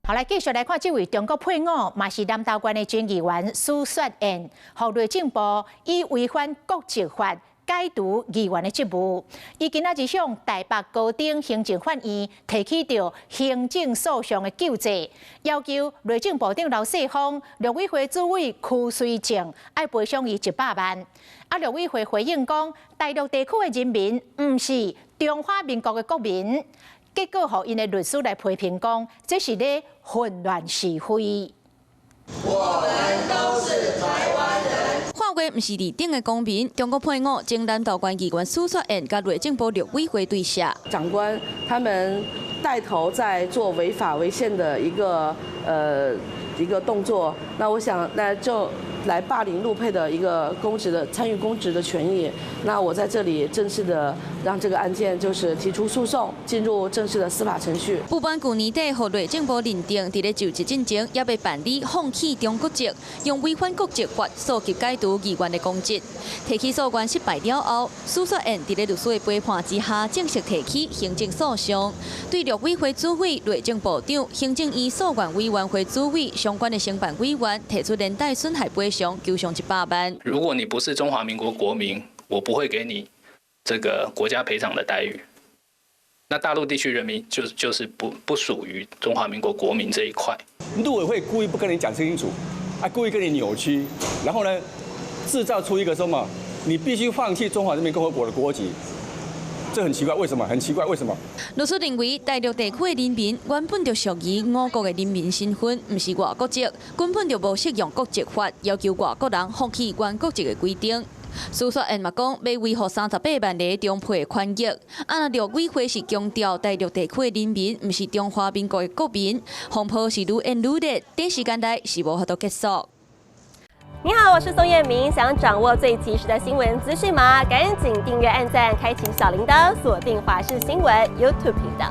好，来继续来看这位中国配偶，嘛是南投县的前议员苏雪燕，互内政部以违反国籍法解除议员的职务。伊今仔日向台北高等行政法院提起着行政诉讼的救济，要求内政部长刘世芳、陆委会主委屈水正要赔偿伊100万。陆委会回应讲，大陆地区的人民毋是中华民国的国民。结果，互因的律师来批评讲，这是咧混乱是非。我们都是台湾人。看过毋是立顶的公民，中国配偶前南投县议员苏雪燕甲内政部陆委会对下。长官他们带头在做违法违宪的一个动作，那我想那就来霸凌陆配的一个参与公职的权益。那我在这里正式的让这个案件就是提出诉讼，进入正式的司法程序。不管去年底和内政部认定，伫咧就职进前也被办理放弃中国籍，用违反国籍法诉及解除议员的公职。提起诉愿失败了后，苏雪燕伫咧律师的陪伴之下，正式提起行政诉讼，对陆委会主委、内政部长、行政院诉愿委员会主委相关的承办委员提出连带损害赔偿，求偿100万。如果你不是中华民国国民，我不会给你这个国家赔偿的待遇。那大陆地区人民就是不属于中华民国国民这一块。陆委会故意不跟你讲清楚，故意跟你扭曲，然后呢，制造出一个什么，你必须放弃中华人民共和国的国籍。这很奇怪，为什么？很奇怪，为什么？律师认为，大陆地区的人民原本就属于我国的人民身份，不是外国籍，根本就无适用国籍法，要求外国人放弃原国籍的规定。苏雪燕嘛讲，要维护38万例中配的权益。陆委会是强调，大陆地区的人民不是中华民国的国民，风波是愈演愈烈，短时间内是无法度结束。你好，我是宋彦明。想掌握最及时的新闻资讯吗？赶紧订阅、按赞、开启小铃铛，锁定华视新闻 YouTube 频道。